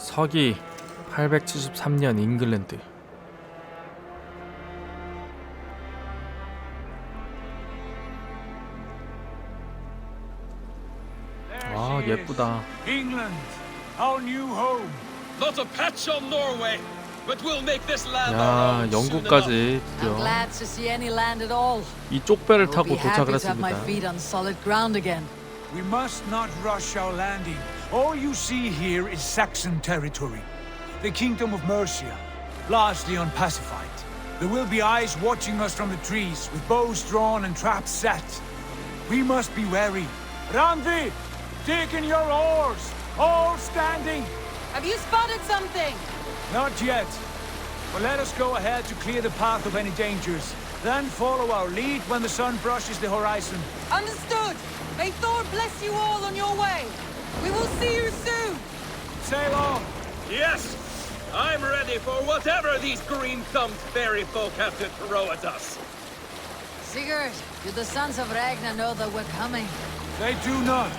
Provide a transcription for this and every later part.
서기 873년 잉글랜드. 아, 예쁘다. England, our new home. Not a patch on Norway, but we'll make this land 야, our own soon enough. 영국까지 I'm 드디어 glad to see any land at all. 이 쪽배를 I'll 타고 be happy 도착을 to have my 했습니다. feet on solid ground again. We must not rush our landing. All you see here is Saxon territory. The kingdom of Mercia, largely unpacified. There will be eyes watching us from the trees, with bows drawn and traps set. We must be wary. Randvi, dig in your oars, all standing. Have you spotted something? Not yet. But let us go ahead to clear the path of any dangers. Then follow our lead when the sun brushes the horizon. Understood. May Thor bless you all on your way. We will see you soon. Sail on. Yes, I'm ready for whatever these green-thumbed fairy folk have to throw at us. Sigurd, do the sons of Ragnar know that we're coming? They do not,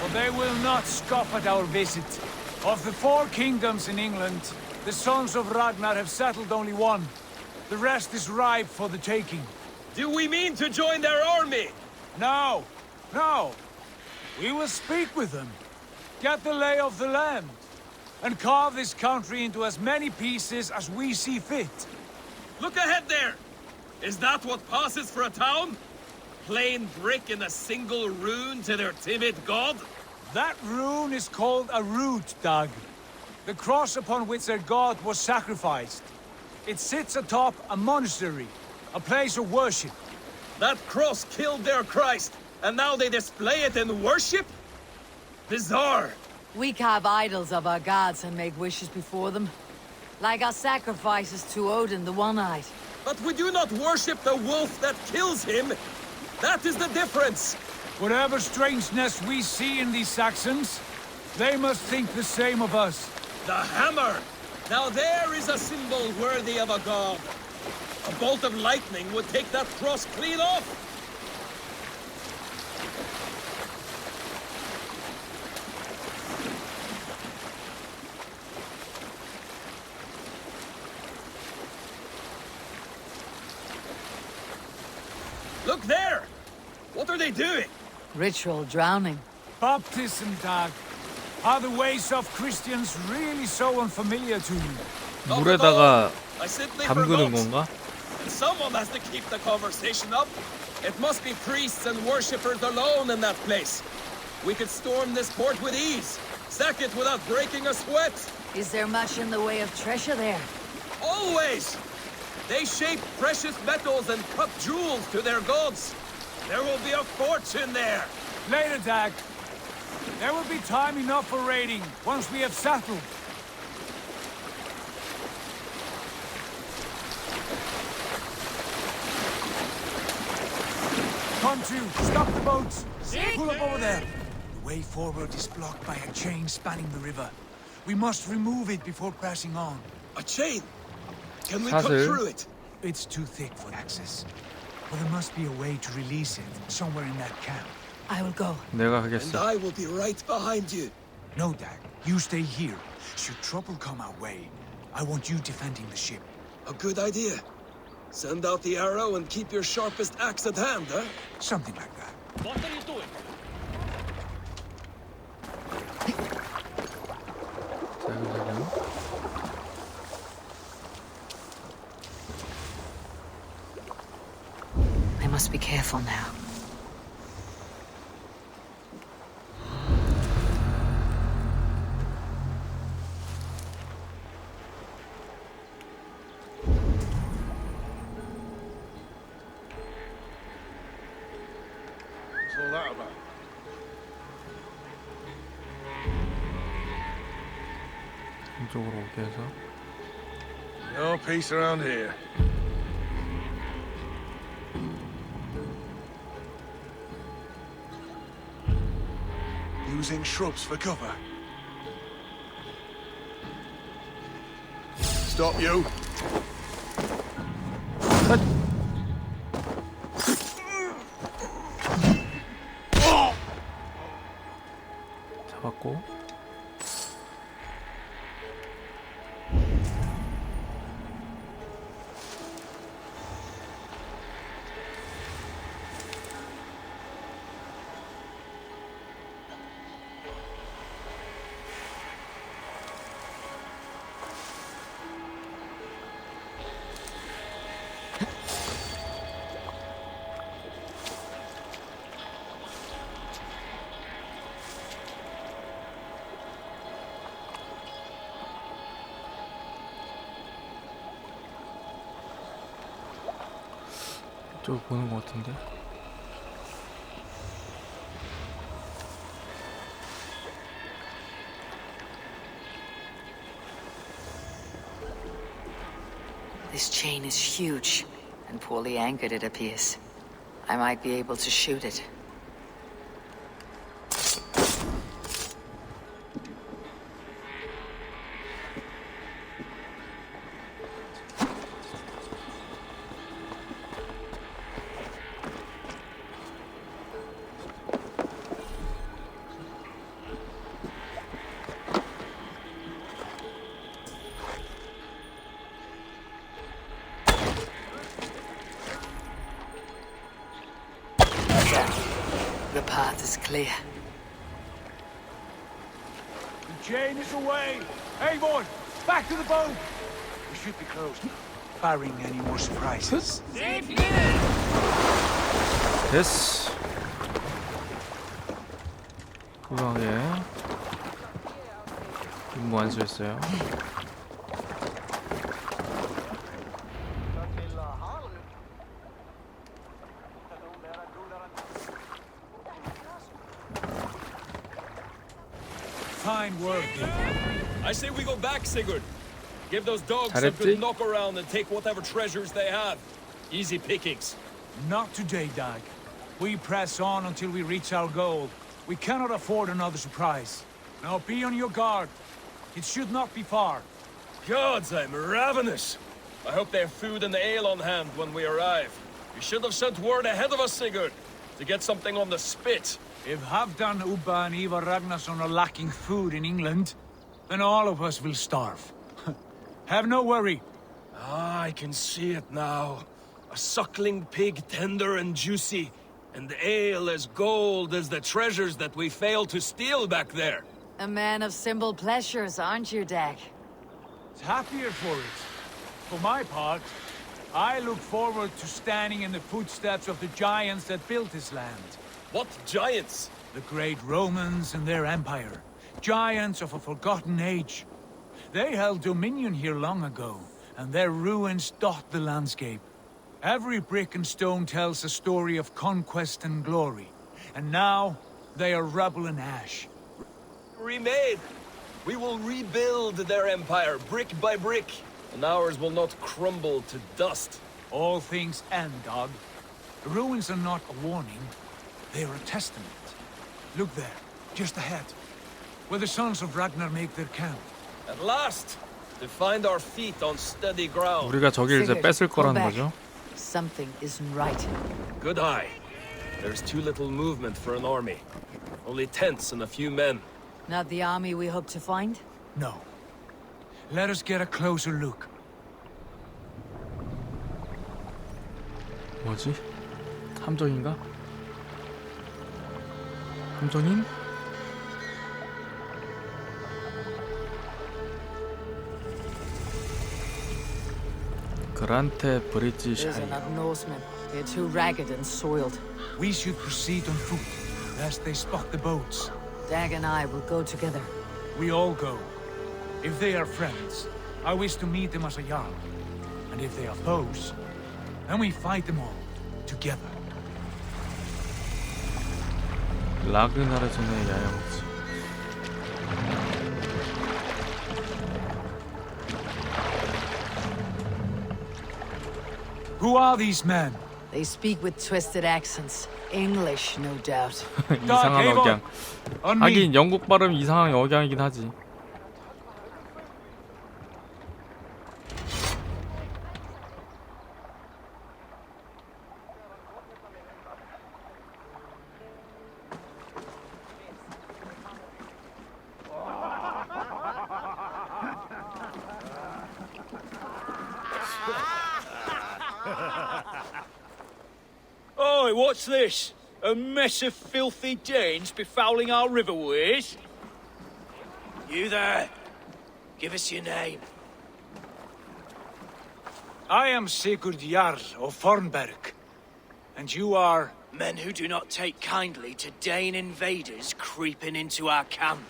for they will not scoff at our visit. Of the 4 kingdoms in England, the sons of Ragnar have settled only one. The rest is ripe for the taking. Do we mean to join their army? No, no. We will speak with them, get the lay of the land, and carve this country into as many pieces as we see fit. Look ahead there! Is that what passes for a town? Plain brick in a single rune to their timid god? That rune is called a root, Dag. The cross upon which their god was sacrificed. It sits atop a monastery, a place of worship. That cross killed their Christ, and now they display it in worship? Bizarre! We carve idols of our gods and make wishes before them. Like our sacrifices to Odin the One-Eyed. But we do not worship the wolf that kills him! That is the difference! Whatever strangeness we see in these Saxons, they must think the same of us. The hammer! Now there is a symbol worthy of a god. A bolt of lightning would take that cross clean off! Look there! What are they doing? Ritual drowning. Baptism, Dag. Are the ways of Christians really so unfamiliar to you? 물에다가 I simply 담그는 forgot. 건가? Someone has to keep the conversation up. It must be priests and worshippers alone in that place. We could storm this port with ease, sack it without breaking a sweat. Is there much in the way of treasure there? Always! They shape precious metals and cut jewels to their gods. There will be a fortune there. Later, Dag. There will be time enough for raiding, once we have settled. Come to, stop the boats! Pull up over there! The way forward is blocked by a chain spanning the river. We must remove it before pressing on. A chain? Can we cut 사슬. through it? It's too thick for access. But there must be a way to release it, somewhere in that camp. I will go. 내가 And 하겠어. I will be right behind you. No, Dag. You stay here. Should trouble come our way, I want you defending the ship. A good idea. Send out the arrow and keep your sharpest axe at hand, huh? Something like that. What are you doing? 잠깐만요. I must be careful now. What's all that about? 이쪽으로 오게 해서. No peace around here. Using shrubs for cover. Stop you! 잡았고. 이쪽 보는 것 같은데. This chain is huge and poorly anchored, it appears. I might be able to shoot it. The path is clear. The chain is away! Hey, boy! Back to the boat! We should be close now, barring any more surprises. 됐어. 후방에 임무 완수했어요. Fine work, David. I say we go back, Sigurd. Give those dogs some 잘했지? good knock around and take whatever treasures they have. Easy pickings. Not today, Dag. We press on until we reach our goal. We cannot afford another surprise. Now be on your guard. It should not be far. Gods, I'm ravenous. I hope they have food and ale on hand when we arrive. You should have sent word ahead of us, Sigurd, to get something on the spit. If Halfdan, Ubba, and Ivar Ragnarsson are lacking food in England, then all of us will starve. Have no worry. Ah, I can see it now. A suckling pig, tender and juicy, and ale as gold as the treasures that we failed to steal back there. A man of simple pleasures, aren't you, Dag? It's happier for it. For my part, I look forward to standing in the footsteps of the giants that built this land. What giants? The great Romans and their empire. Giants of a forgotten age. They held dominion here long ago, and their ruins dot the landscape. Every brick and stone tells a story of conquest and glory. And now, they are rubble and ash. Remade. We will rebuild their empire brick by brick, and ours will not crumble to dust. All things end, Dog. The ruins are not a warning. They are a testament. Look there, just ahead, where the sons of Ragnar make their camp. At last, to find our feet on steady ground. 우리가 저길 이제 Sigurd, 뺏을 go 거라는 back. 거죠. Something isn't right. Good eye. There's too little movement for an army. Only tents and a few men. Not the army we hope to find? No. Let us get a closer look. 뭐지? 함정인가? 함정인? 그란테 브리지 Those are 샤이. not Norsemen. They're too ragged and soiled. We should proceed on foot, lest they spot the boats. Dag and I will go together. We all go. If they are friends, I wish to meet them as a jarl. And if they are foes, then we fight them all, together. 라그나르전의 야영지. Who are these men? They speak with twisted accents. English, no doubt. 이상한 Avon, 억양. on me. 하긴 영국 발음 이상한 억양이긴 하지. Oi, what's this? A mess of filthy Danes befouling our riverways? You there? Give us your name. I am Sigurd Jarl of Fornberg. And you are... Men who do not take kindly to Dane invaders creeping into our camp.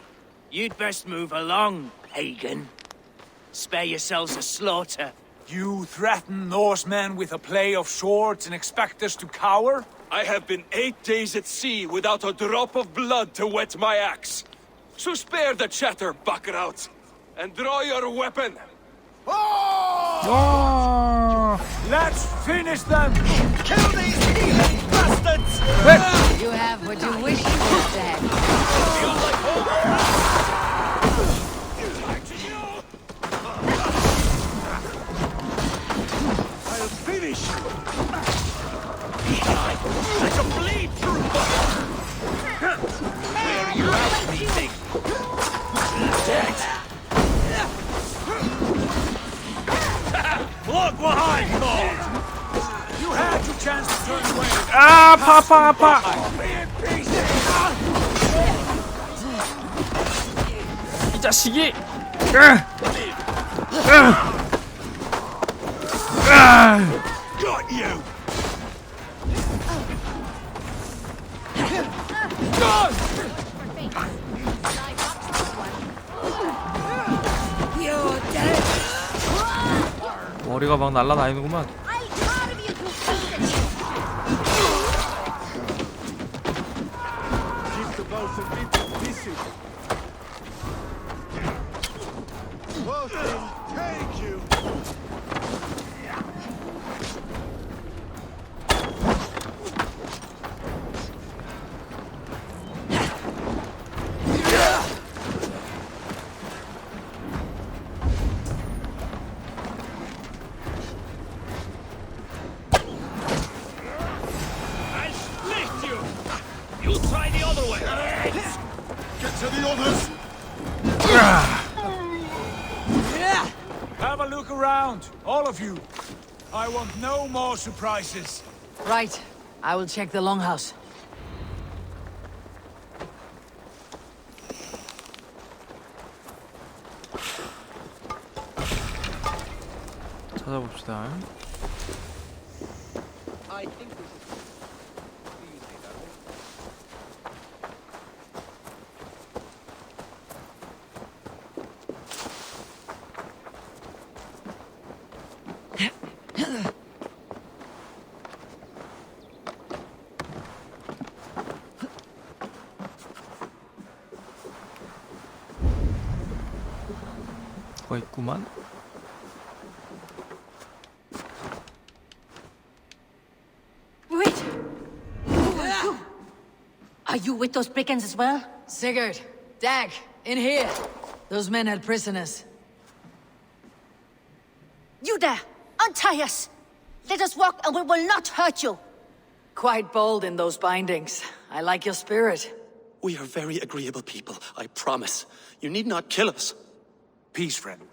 You'd best move along, pagan. Spare yourselves a slaughter. You threaten Norsemen with a play of swords and expect us to cower? I have been 8 days at sea without a drop of blood to wet my axe. So spare the chatter, buckrouts, and draw your weapon. Let's finish them! Kill these heathen bastards! You have what you wish for, Dad. Feels like home. I'll finish you! I shall bleed through fire! Where are you at, me thing? Dead! Look what I called! You had your chance to turn away. 아, 아파, 아파. 이 자식이. Got you! 머리가 막 날아다니는구만. You try the other way! Get to the others! Have a look around, all of you. I want no more surprises. Right. I will check the longhouse. 찾아봅시다. 뭐가 있구만. Wait! Who are you? Are you with those brigands as well? Sigurd, Dag, in here. Those men had prisoners. You there! Untie us! Let us walk and we will not hurt you! Quite bold in those bindings. I like your spirit. We are very agreeable people, I promise. You need not kill us. Peace, friend.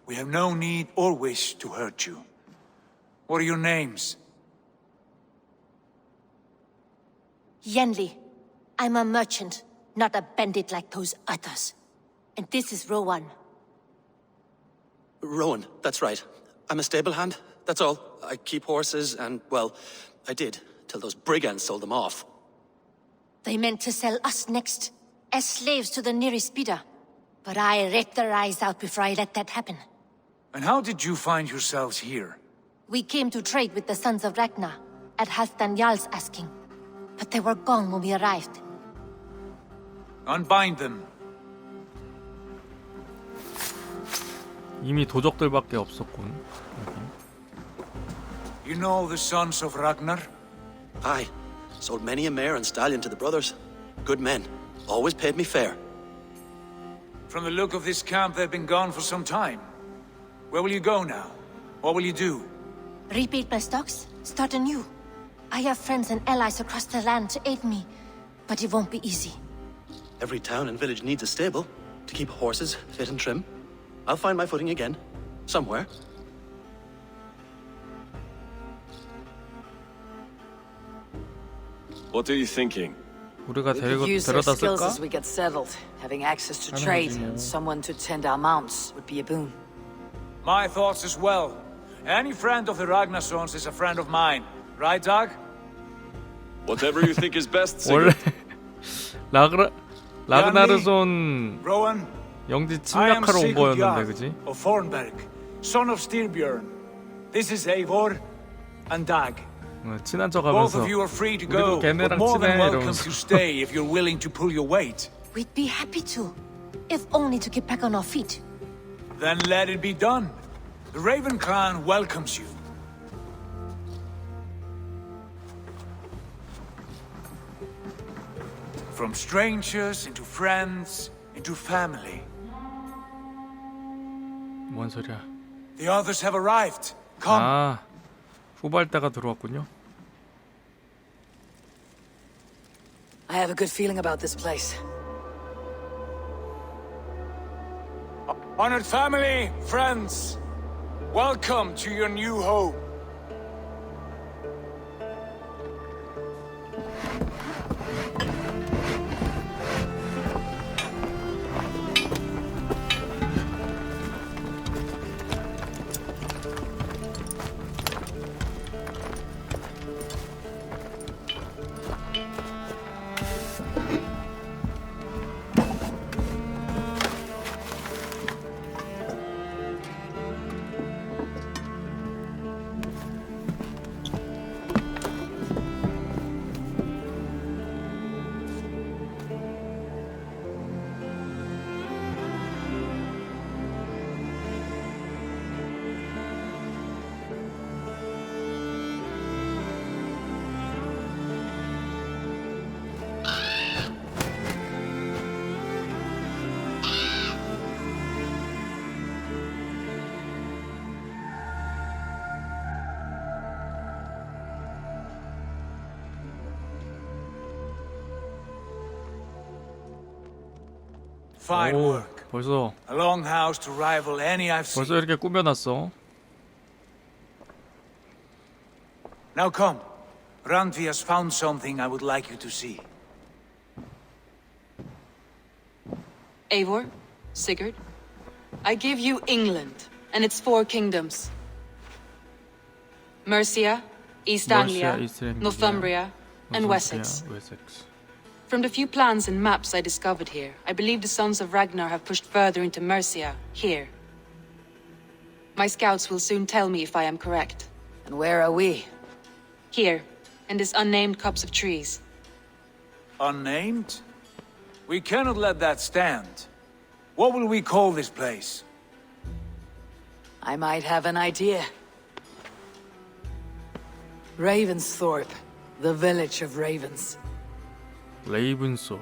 We have no need or wish to hurt you. What are your names? Yenli. I'm a merchant, not a bandit like those others. And this is Rowan. Rowan, that's right. I'm a stable hand, that's all. I keep horses and, well, I did, till those brigands sold them off. They meant to sell us next, as slaves to the nearest bidder. But I ripped their eyes out before I let that happen. And how did you find yourselves here? We came to trade with the sons of Ragnar, at Halfdan Jarl's asking. But they were gone when we arrived. Unbind them. 이미 도적들밖에 없었군. You know the sons of Ragnar? Aye, sold many a mare and stallion to the brothers. Good men, always paid me fair. From the look of this camp, they've been gone for some time. Where will you go now? What will you do? Rebuild my stocks, start anew. I have friends and allies across the land to aid me, but it won't be easy. Every town and village needs a stable to keep horses fit and trim. I'll find my footing again, somewhere. What are you thinking? 우리가 We could use their 데려다 skills 쓸까? as we get settled. Having access to 하는 trade 거지, 뭐. and someone to tend our mounts would be a boon. My thoughts as well. Any friend of the Ragnarsons is a friend of mine. Right, Dag? Whatever you think is best, 원래 Sigurd. 라그나르손 Rowan, 영지 I am 침략하러 온 Sigurd 거였는데, Jarl 그지? of Fornberg, son of Styrbjörn. This is Eivor and Dag. 친한 척 Both 하면서 of you are free to 우리도 go, but 걔네랑 more than 친해 welcome 이러면서 to stay if you're willing to pull your weight. We'd be happy to, if only to get back on our feet. Then let it be done. The Raven Clan welcomes you. From strangers into friends into family. 뭔 소리야? The others have arrived. Come. 아, 후발대가 들어왔군요. I have a good feeling about this place. Honored family, friends, welcome to your new home. Fine 오, work. 벌써 A long house to rival any I've seen. 벌써 이렇게 꾸며놨어. Now come. Randvi has found something I would like you to see. Eivor, Sigurd, I give you England and its 4 kingdoms. Mercia, East Anglia, Northumbria, and Wessex. From the few plans and maps I discovered here, I believe the Sons of Ragnar have pushed further into Mercia, here. My scouts will soon tell me if I am correct. And where are we? Here, in this unnamed copse of trees. Unnamed? We cannot let that stand. What will we call this place? I might have an idea. Ravensthorpe, the village of ravens. 레이븐소프.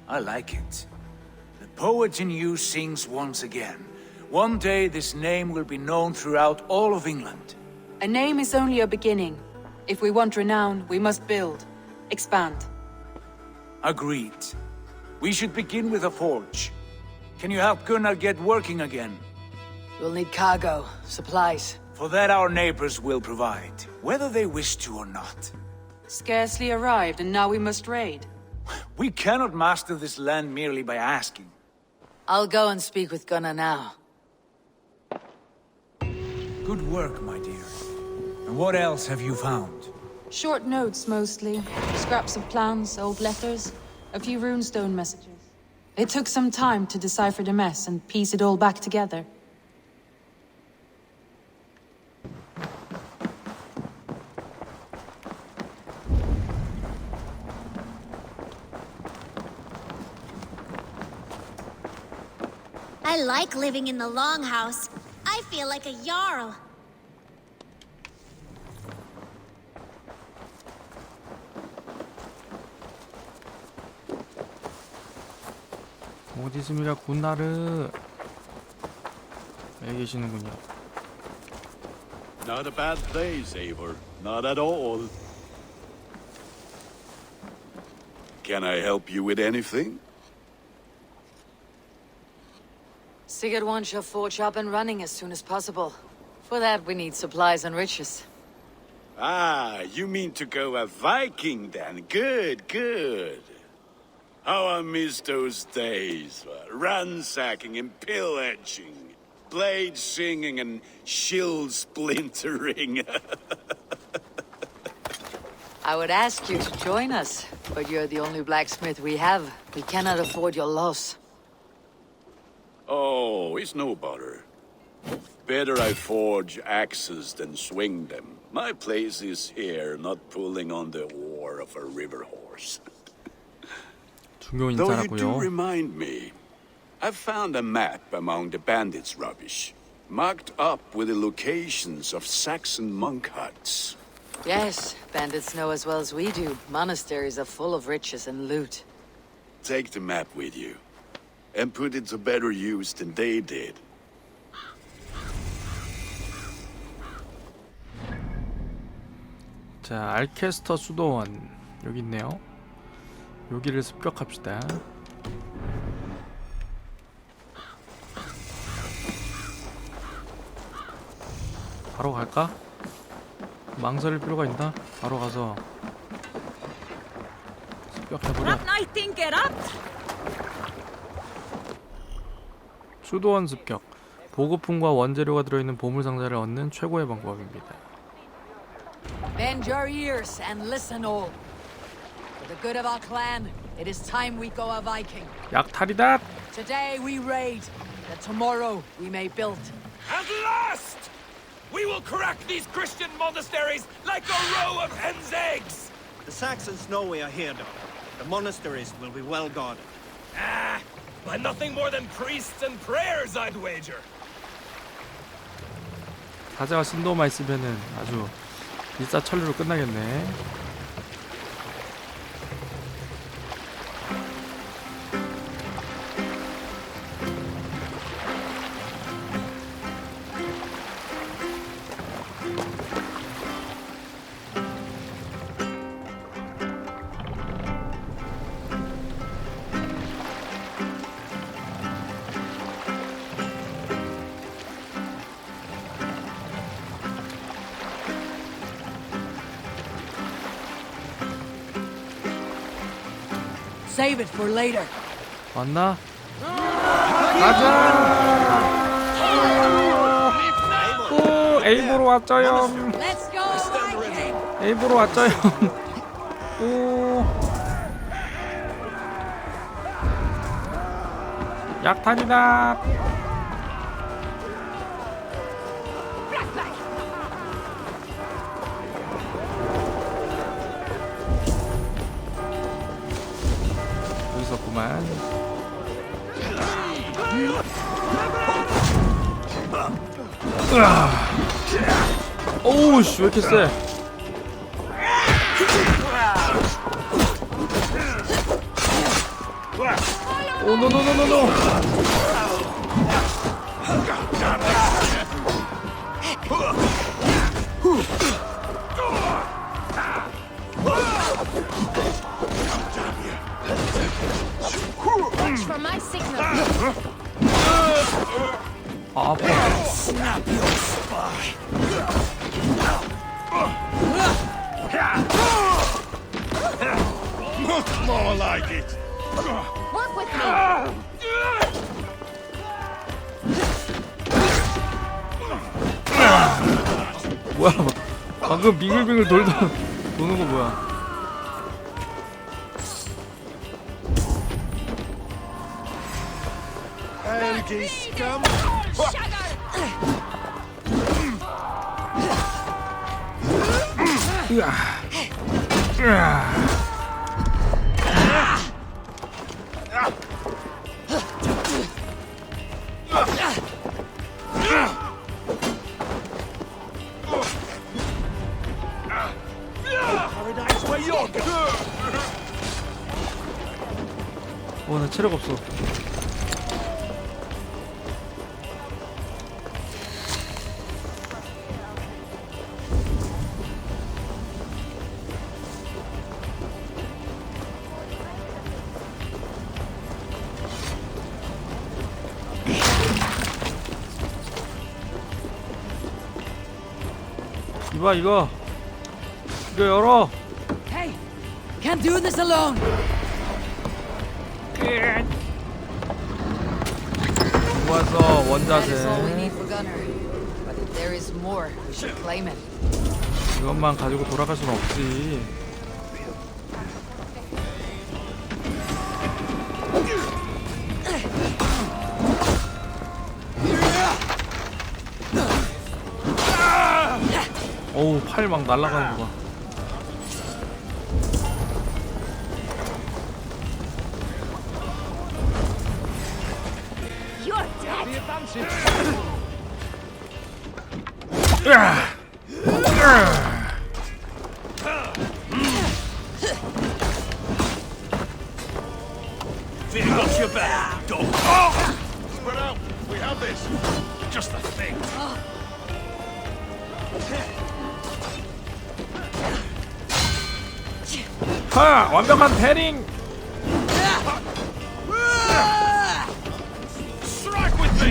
I like it. The poet in you sings once again. One day this name will be known throughout all of England. A name is only a beginning. If we want renown, we must build, expand. Agreed. We should begin with a forge. Can you help Gunnar get working again? We'll need cargo, supplies. For that our neighbors will provide, whether they wish to or not. Scarcely arrived, and now we must raid. We cannot master this land merely by asking. I'll go and speak with Gunnar now. Good work, my dear. And what else have you found? Short notes, mostly. Scraps of plans, old letters, a few runestone messages. It took some time to decipher the mess and piece it all back together. I like living in the Longhouse. I feel like a Jarl. 어디 있습니까, 군나르? 여기 계시는군요. Not a bad place, Eivor. Not at all. Can I help you with anything? Sigurd wants your forge up and running as soon as possible. For that, we need supplies and riches. Ah, you mean to go a Viking then? Good, good. How I miss those days. Ransacking and pillaging. Blade singing and shield splintering. I would ask you to join us, but you're the only blacksmith we have. We cannot afford your loss. Oh, it's no bother. Better I forge axes than swing them. My place is here, not pulling on the oar of a river horse. 중요 Though you do 인사라고요. remind me, I found a map among the bandits' rubbish, marked up with the locations of Saxon monk huts. Yes, bandits know as well as we do. Monasteries are full of riches and loot. Take the map with you, and put it to better use than they did. 자, 알케스터 수도원 여기 있네요. 여기를 습격합시다. 바로 갈까? 망설일 필요가 있나? 바로 가서 습격해버려. 수도원 습격. 보급품과 원재료가 들어있는 보물상자를 얻는 최고의 방법입니다. Bend your ears and listen all. For the good of our clan, it is time we go a Viking. 약탈이다! Today we raid, that tomorrow we may build. At last! We will crack these Christian monasteries like a row of hen's eggs! The Saxons know we are here, though. The monasteries will be well guarded. Ah, by nothing more than priests and prayers, I'd wager. 사자가 신도만 있으면은 아주 일사천리로 끝나겠네. Save it for later. 왔나? 가자! 오, 에이브로 왔죠요. Let's go, Viking! 에이브로 왔죠요. 오. 약탈이다. 있었구만. 오우씨 왜 이렇게 세? 오 노노노노노. Watch for my signal. 아, 아파. Snap your spine. More like it. Work with me. 뭐야? 방금 빙글빙글 돌던 도는 거 뭐야? 나 체력 없어. 이거 열어. Hey, we can't do this alone. 모아서 That is all we 원자재. need for Gunner. But if there is more, we should claim it. 이것만 가지고 돌아갈 수는 없지. 어우, 팔 막 날아가는 거 봐. Feeling got your back, dog. Spread out. We have this. Just the thing. 하! 완벽한 패링! Strike with me.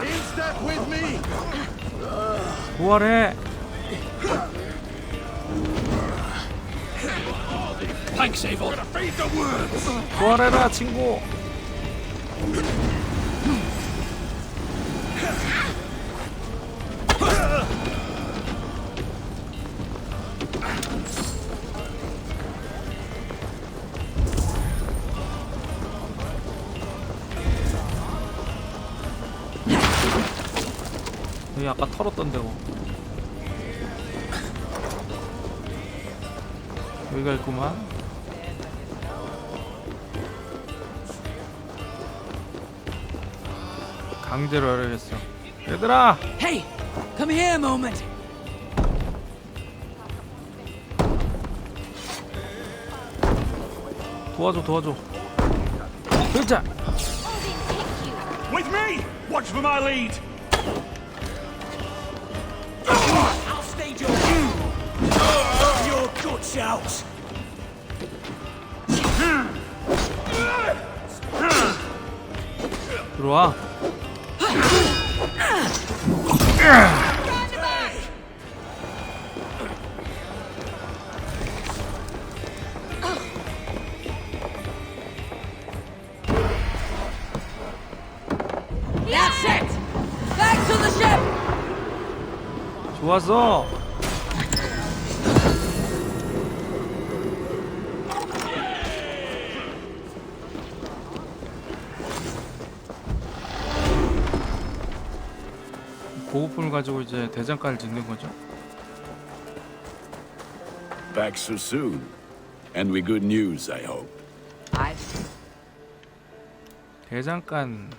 In step with me. 부활해! Thanks, Evil. Gonna feed the worms. 부활해라, 친구! 여기 아까 털었던 데고. 여기가 있구만. 강제로 열어야겠어. 얘들아! Hey, come here a moment. 도와줘, 도와줘. 진짜! With me. Watch for my lead. I'll stage your guts out. 들어와. That's it. Back to the ship. 좋았어. 보급품을 가지고 이제 대장간을 짓는 거죠. Back so soon. And with good news, I hope. 대장간.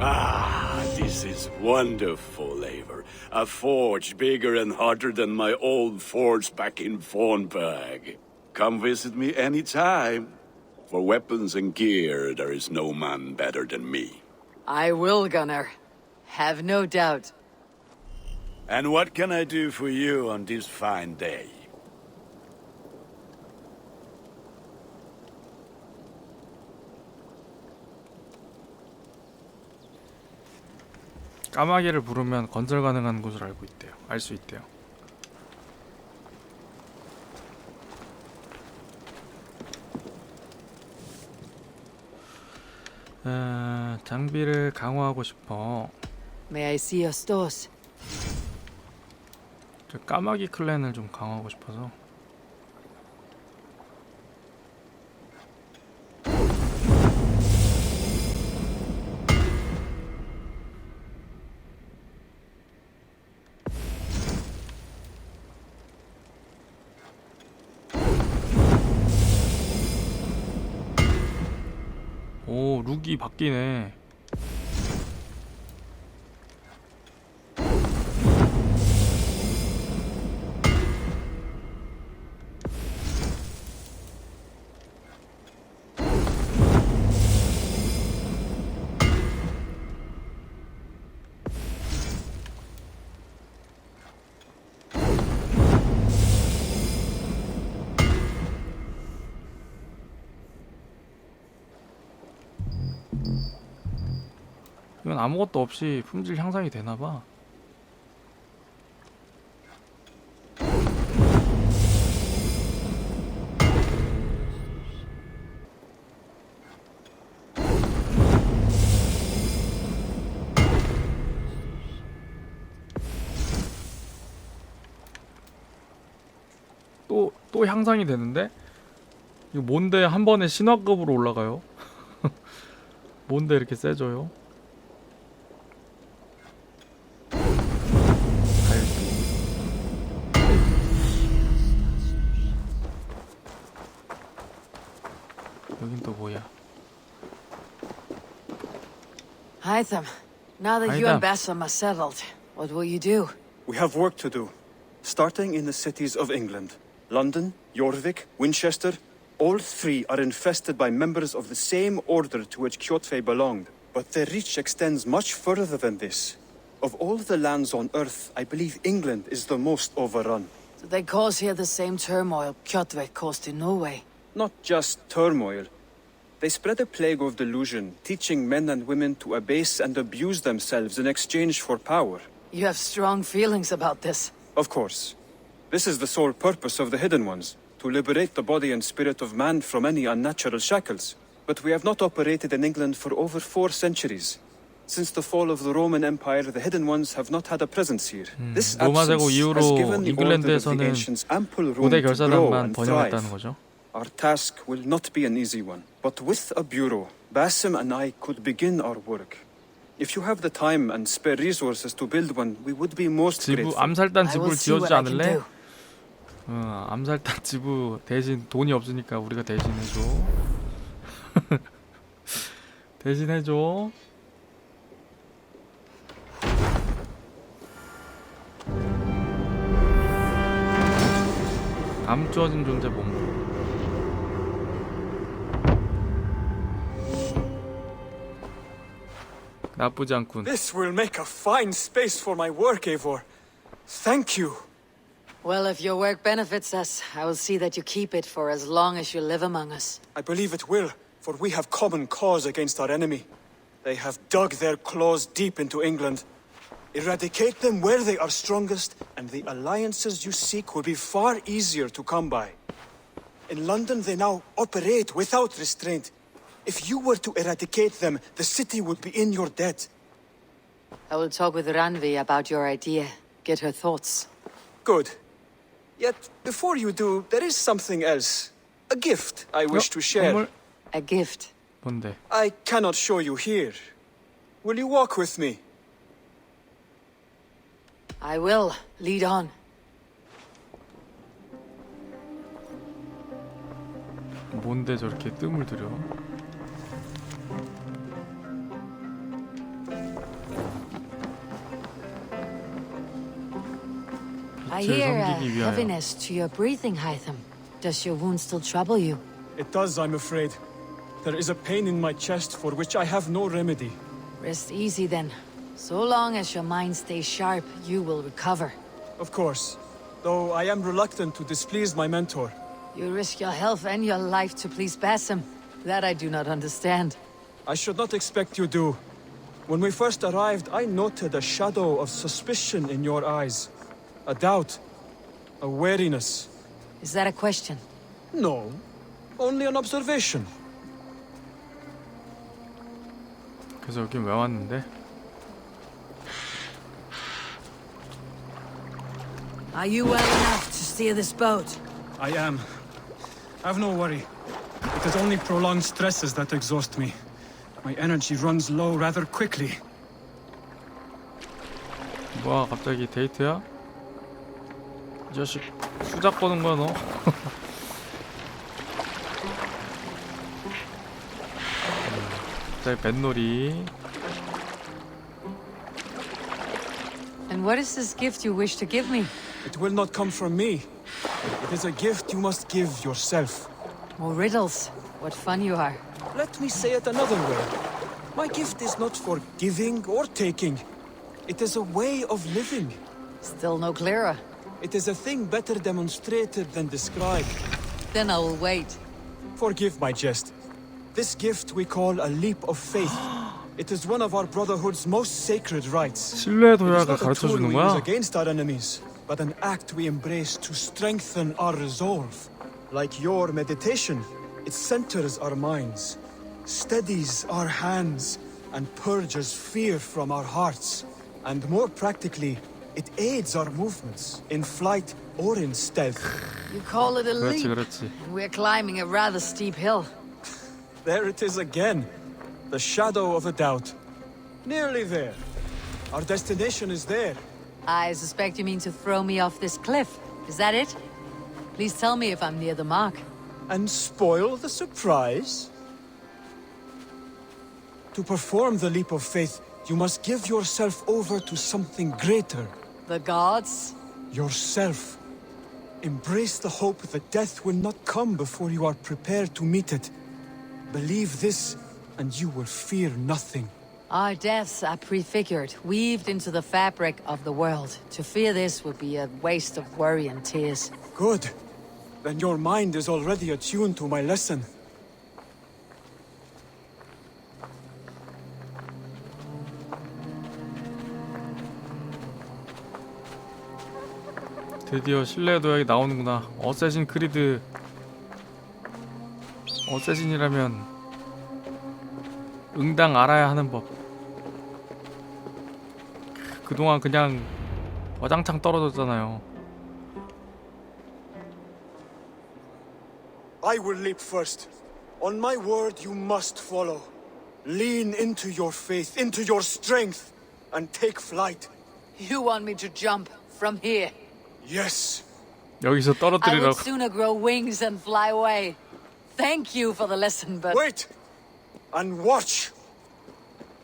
Ah, this is wonderful, Eivor. A forge bigger and hotter than my old forge back in Fornburg. Come visit me anytime. For weapons and gear, there is no man better than me. I will, Gunnar. Have no doubt. And what can I do for you on this fine day? 까마귀를 부르면 건설 가능한 곳을 알고 있대요. 알 수 있대요. 장비를 강화하고 싶어. May I see your stores? 저 까마귀 클랜을 좀 강화하고 싶어서. 오, 룩이 바뀌네. 이건 아무것도 없이 품질 향상이 되나봐. 또 향상이 되는데? 이거 뭔데 한 번에 신화급으로 올라가요? 뭔데 이렇게 세져요? 여긴 또 뭐야? Hytham, now that you and Bassam are settled, what will you do? We have work to do, starting in the cities of England. London, Jorvik, Winchester, all three are infested by members of the same order to which Kjotve belonged. But their reach extends much further than this. Of all the lands on Earth, I believe England is the most overrun. Do they cause here the same turmoil Kjotve caused in Norway? Not just turmoil. They spread a plague of delusion, teaching men and women to abase and abuse themselves in exchange for power. You have strong feelings about this. Of course. This is the sole purpose of the Hidden Ones, to liberate the body and spirit of man from any unnatural shackles. But we have not operated in England for over 4 centuries. Since the fall of the Roman Empire, the Hidden Ones have not had a presence here. This 로마 제국 absence has 이후로 given the order of the 잉글랜드에서는 ancients ample room 고대 to grow 결사단만 and thrive. 번영했다는 거죠. Our task will not be an easy one, but with a bureau, Basim and I could begin our work. If you have the time and spare resources to build one, we would be most grateful. 암살단 지부를 지어주지 않을래? 암살단 지부 대신 돈이 없으니까 우리가 대신해줘. 대신해줘. 감추어진 존재 본부. 나쁘지 않군. This will make a fine space for my work, Eivor. Thank you. Well, if your work benefits us, I will see that you keep it for as long as you live among us. I believe it will, for we have common cause against our enemy. They have dug their claws deep into England. Eradicate them where they are strongest, and the alliances you seek will be far easier to come by. In London, they now operate without restraint. If you were to eradicate them, the city would be in your debt. I will talk with Ranvi about your idea. Get her thoughts. Good. Yet, before you do, there is something else. A gift I wish to share. A gift? 뭔데? I cannot show you here. Will you walk with me? I will. Lead on. 뭔데 저렇게 뜸을 들여? I hear a heaviness to your breathing, Hytham. Does your wound still trouble you? It does, I'm afraid. There is a pain in my chest for which I have no remedy. Rest easy then. So long as your mind stays sharp, you will recover. Of course. Though I am reluctant to displease my mentor. You risk your health and your life to please Basim. That I do not understand. I should not expect you do. When we first arrived, I noted a shadow of suspicion in your eyes. A doubt. A wariness. Is that a question? No. Only an observation. 그래서 여긴 왜 왔는데? Are you well enough to steer this boat? I am. Have no worry. It is only prolonged stresses that exhaust me. My energy runs low rather quickly. 뭐야 갑자기 데이트야? 이 자식 수작 거는 거야 너? 갑자기 뱃놀이. And what is this gift you wish to give me? It will not come from me. It is a gift you must give yourself. More riddles. What fun you are. Let me say it another way. My gift is not for giving or taking. It is a way of living. Still no clearer. It is a thing better demonstrated than described. Then I will wait. Forgive my jest. This gift we call a leap of faith. It is one of our Brotherhood's most sacred rites. 신뢰의 도약을 가르쳐 주는 거야? It is not a tool we use against our enemies, but an act we embrace to strengthen our resolve. Like your meditation, it centers our minds, steadies our hands, and purges fear from our hearts. And more practically, It aids our movements, in flight or in stealth. You call it a 그렇지, leap, 그렇지. and we're climbing a rather steep hill. There it is again. The shadow of a doubt. Nearly there. Our destination is there. I suspect you mean to throw me off this cliff. Is that it? Please tell me if I'm near the mark. And spoil the surprise? To perform the leap of faith, you must give yourself over to something greater. The gods? Yourself. Embrace the hope that death will not come before you are prepared to meet it. Believe this, and you will fear nothing. Our deaths are prefigured, weaved into the fabric of the world. To fear this would be a waste of worry and tears. Good. Then your mind is already attuned to my lesson. 드디어 신뢰 도약이 나오는구나. 어쌔신 크리드. 어쌔신이라면 응당 알아야 하는 법. 그동안 그냥 와장창 떨어졌잖아요. I will leap first. On my word, you must follow. Lean into your faith, into your strength, and take flight. You want me to jump from here? Yes. 여기서 I would 떨어뜨리라고. sooner grow wings and fly away. Thank you for the lesson, but... Wait! And watch!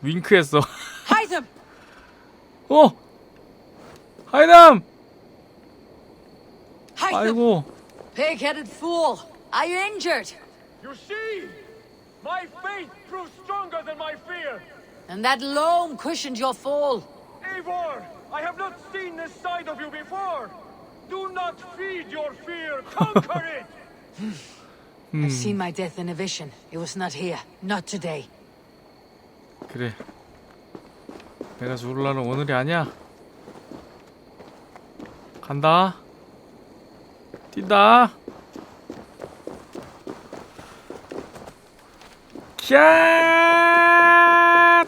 윙크했어. Hide them! 어! 하이남! Hide them! 아이고. Pig-headed fool! Are you injured? You see? My faith proved stronger than my fear. And that loam cushioned your fall. Eivor, I have not seen this side of you before. Do not feed your fear, conquer it! I've seen my death in a vision. It was not here. Not today. 그래. 내가 죽을 날은 오늘이 아니야. 간다. 뛴다. 캬!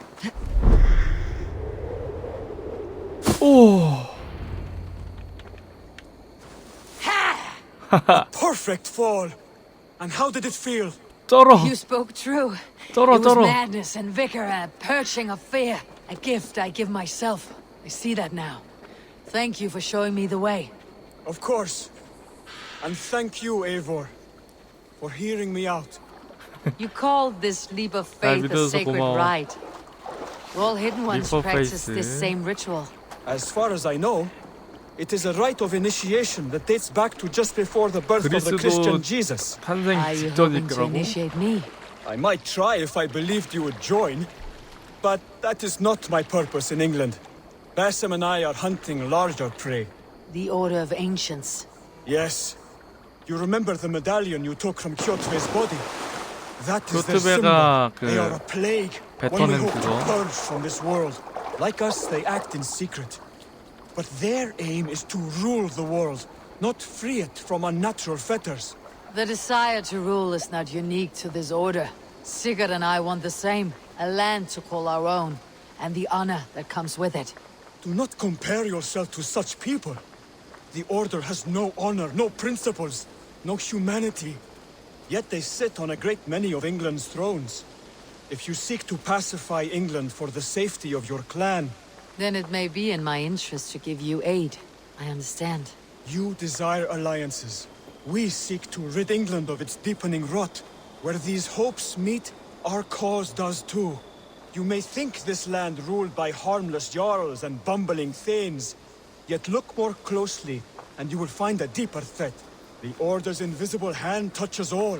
오. Perfect fall! And how did it feel? 쩔어. You spoke true. 쩔어, It was 쩔어. madness and vigor and a perching of fear. A gift I give myself. I see that now. Thank you for showing me the way. Of course. And thank you, Eivor, for hearing me out. You called this leap of faith a 믿어줘서 sacred 고마워. rite. All hidden ones Leap of practice faith. this same ritual. As far as I know, it is a rite of initiation that dates back to just before the birth of the 그리스도 Christian Jesus. 탄생 Are you hoping to 직전이더라고. initiate me? I might try if I believed you would join, but that is not my purpose in England. Bassam and I are hunting larger prey. The Order of Ancients. Yes. You remember the medallion you took from Kjotve's body? That is their 교트베가 symbol. They are a plague. One we 뱉어낸 hope to 그거. purge from this world. Like us, they act in secret. But their aim is to rule the world, not free it from unnatural fetters. The desire to rule is not unique to this order. Sigurd and I want the same. A land to call our own, and the honor that comes with it. Do not compare yourself to such people. The Order has no honor, no principles, no humanity. Yet they sit on a great many of England's thrones. If you seek to pacify England for the safety of your clan, Then it may be in my interest to give you aid. I understand. you desire alliances. We seek to rid England of its deepening rot. Where these hopes meet, our cause does too. You may think this land ruled by harmless jarls and bumbling thanes. Yet look more closely, and you will find a deeper threat. The Order's invisible hand touches all.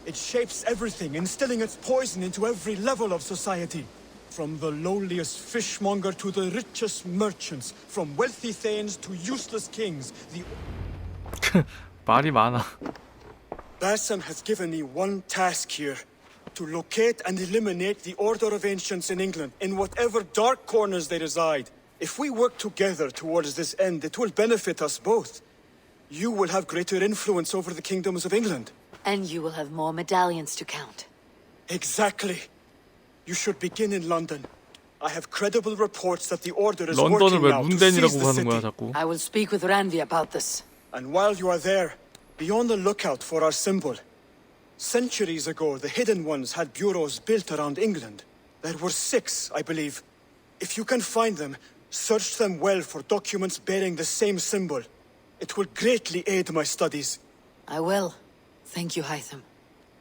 It shapes everything, instilling its poison into every level of society. From the lowliest fishmonger to the richest merchants, from wealthy thanes to useless kings, the 말이 많아. Bassam has given me one task here. To locate and eliminate the Order of Ancients in England, in whatever dark corners they reside. If we work together towards this end, it will benefit us both. You will have greater influence over the kingdoms of England. And you will have more medallions to count. Exactly. You should begin in London. I have credible reports that the order is 런던을 working 왜 now to 룬덴이라고 seize the 하는 거야 city. 자꾸? I will speak with Randi about this. And while you are there, be on the lookout for our symbol. Centuries ago, the Hidden Ones had bureaus built around England. There were 6, I believe. If you can find them, search them well for documents bearing the same symbol. It will greatly aid my studies. I will. Thank you, Hytham,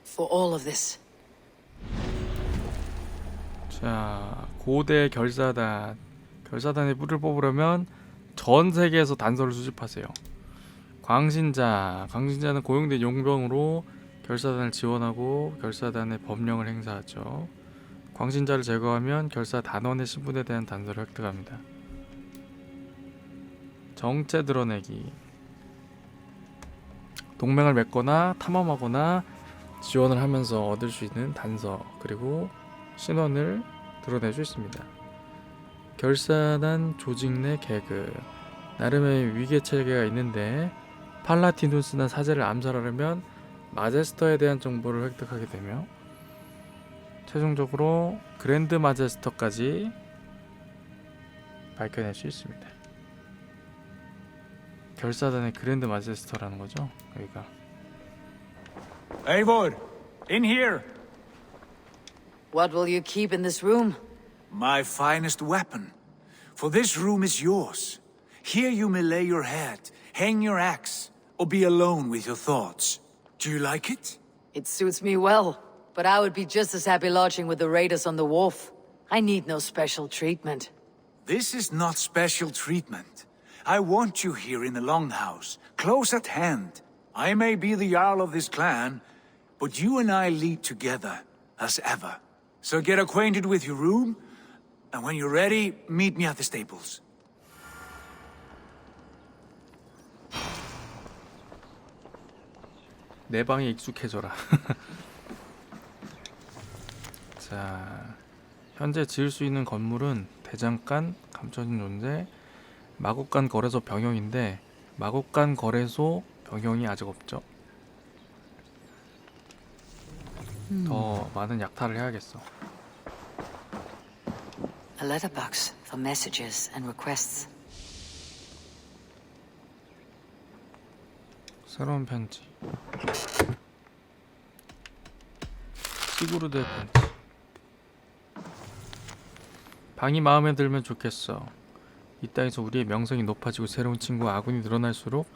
for all of this. 자, 고대 결사단. 결사단의 뿔을 뽑으려면 전 세계에서 단서를 수집하세요. 광신자. 광신자는 고용된 용병으로 결사단을 지원하고 결사단의 법령을 행사하죠. 광신자를 제거하면 결사 단원의 신분에 대한 단서를 획득합니다. 정체 드러내기. 동맹을 맺거나 탐험하거나 지원을 하면서 얻을 수 있는 단서 그리고 신원을 드러낼 수 있습니다. 결사단 조직 내 개그. 나름의 위계 체계가 있는데 팔라티누스나 사제를 암살하려면 마제스터에 대한 정보를 획득하게 되며 최종적으로 그랜드 마제스터까지 밝혀낼 수 있습니다. 결사단의 그랜드 마제스터라는 거죠. 여기가. Eivor, in here. What will you keep in this room? My finest weapon. For this room is yours. Here you may lay your head, hang your axe, or be alone with your thoughts. Do you like it? It suits me well, but I would be just as happy lodging with the raiders on the wharf. I need no special treatment. This is not special treatment. I want you here in the Longhouse, close at hand. I may be the Jarl of this clan, but you and I lead together, as ever. So get acquainted with your room, and when you're ready, meet me at the stables. 내 방에 익숙해져라. 자, 현재 지을 수 있는 건물은 대장간, 감춰진 존재, 마곡간 거래소 병영인데 마곡간 거래소 병영이 아직 없죠. 더 많은 약탈을 해야겠어. A letterbox for messages and requests. 새로운 편지. 시구르드의 편지. 방이 마음에 들면 좋겠어. 이 땅에서 우리의 명성이 높아지고 새로운 친구와 아군이 늘어날수록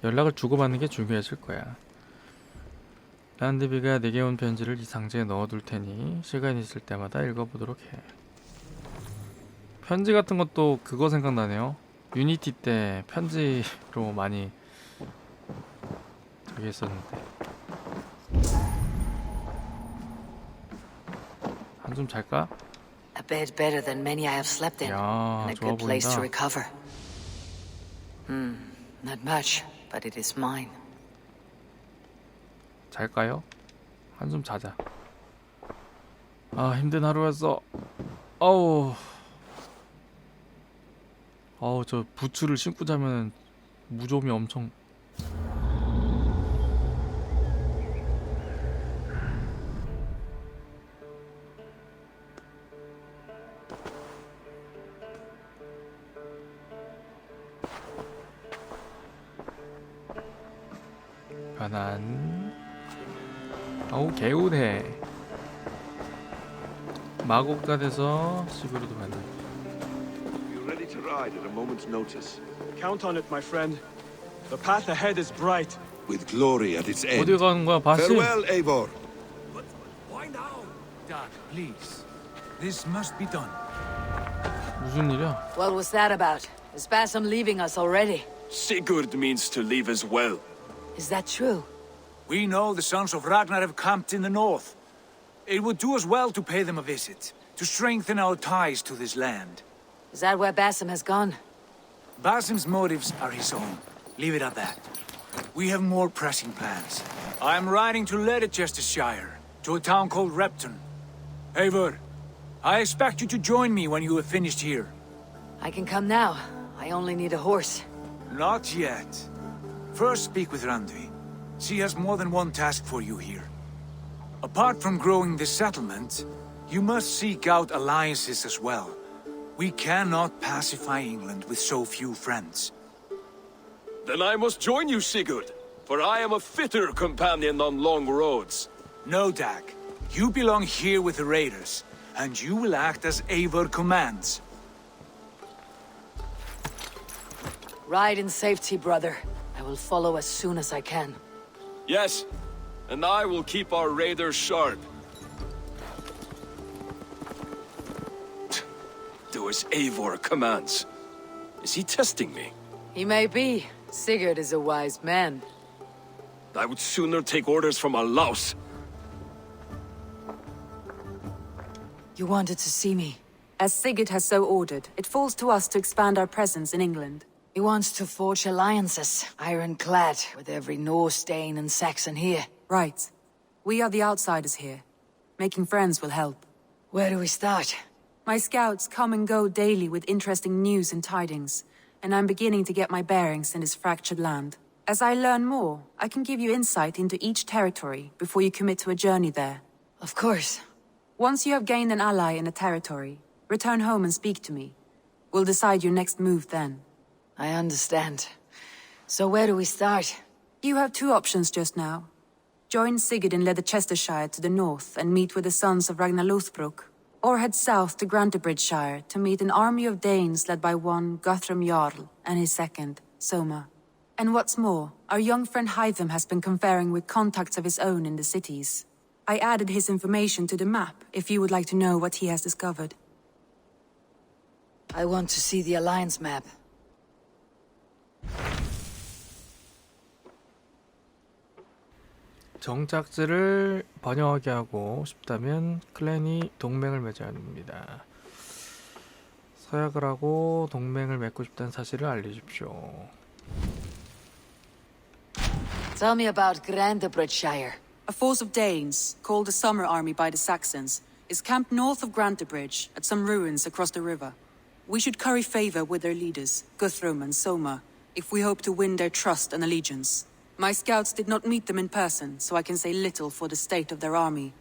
연락을 주고받는 게 중요해질 거야. 란드비가 내게 온 편지를 이 상자에 넣어둘 테니 시간 있을 때마다 읽어보도록 해. 편지 같은 것도 그거 생각나네요. 유니티 때 편지로 많이 저기 했었는데. 한숨 잘까? A bed better than many I have slept in, 야, and a 좋아 good place to 보인다. recover. Not much, but it is mine. 잘까요? 한숨 자자. 아, 힘든 하루였어. 어우, 저 부츠를 신고 자면 무좀이 엄청. 편안. 어우, 개운해. 마곡간에서 시그루드 만나. You're ready to ride at a moment's notice. Count on it, my friend. The path ahead is bright. With glory at its end. 어디 가는 거야, 바시? Farewell, Eivor. Why now? Dad, please. This must be done. 무슨 일이야? What was that about? Is Bassam leaving us already? Sigurd means to leave as well. Is that true? We know the sons of Ragnar have camped in the north. It would do us well to pay them a visit, to strengthen our ties to this land. Is that where Bassam has gone? Basim's motives are his own. Leave it at that. We have more pressing plans. I'm riding to Leicestershire, to a town called Repton. Eivor, I expect you to join me when you have finished here. I can come now. I only need a horse. Not yet. First speak with Randvi. She has more than one task for you here. Apart from growing this settlement, You must seek out alliances as well. We cannot pacify England with so few friends. Then I must join you, Sigurd, for I am a fitter companion on long roads. No, Dag. You belong here with the raiders, and you will act as Eivor commands. Ride in safety, brother. I will follow as soon as I can. Yes, and I will keep our raiders sharp. Do as Eivor commands. Is he testing me? He may be. Sigurd is a wise man. I would sooner take orders from a louse. You wanted to see me. As Sigurd has so ordered, it falls to us to expand our presence in England. He wants to forge alliances, ironclad, with every Norse, Dane, and Saxon here. Right. We are the outsiders here. Making friends will help. Where do we start? My scouts come and go daily with interesting news and tidings, and I'm beginning to get my bearings in this fractured land. As I learn more, I can give you insight into each territory before you commit to a journey there. Of course. Once you have gained an ally in a territory, return home and speak to me. We'll decide your next move then. I understand. So where do we start? You have two options just now. Join Sigurd in Leicestershire to the north and meet with the sons of Ragnar Lothbrok, or head south to Grantebridgeshire to meet an army of Danes led by one Guthrum Jarl and his second, Soma. And what's more, our young friend Hytham has been conferring with contacts of his own in the cities. I added his information to the map if you would like to know what he has discovered. I want to see the Alliance map. 정착지를 번영하게 하고 싶다면 클랜이 동맹을 맺어야 합니다. 서약을 하고 동맹을 맺고 싶다는 사실을 알려주십시오. Tell me about Grantebridgeshire. A force of Danes, called the Summer Army by the Saxons, is camped north of Grantebridge at some ruins across the river. We should curry favor with their leaders, Guthrum and Soma, if we hope to win their trust and allegiance. My scouts did not meet them in person, so I can say little for the state of their army.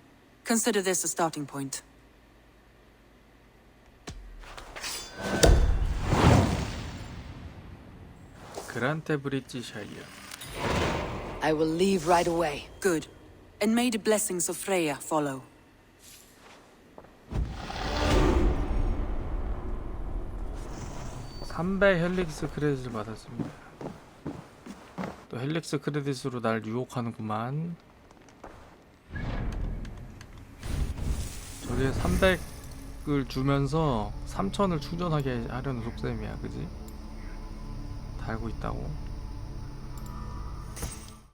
Consider this a starting point. 그란테브리지샤이어. I will leave right away. Good. And may the blessings of Freya follow. (300) 헬릭스 크레딧을 받았습니다. 또 헬릭스 크레딧으로 날 유혹하는구만. 저게 300을 주면서 3000을 충전하게 하려는 속셈이야, 그지? 다 알고 있다고.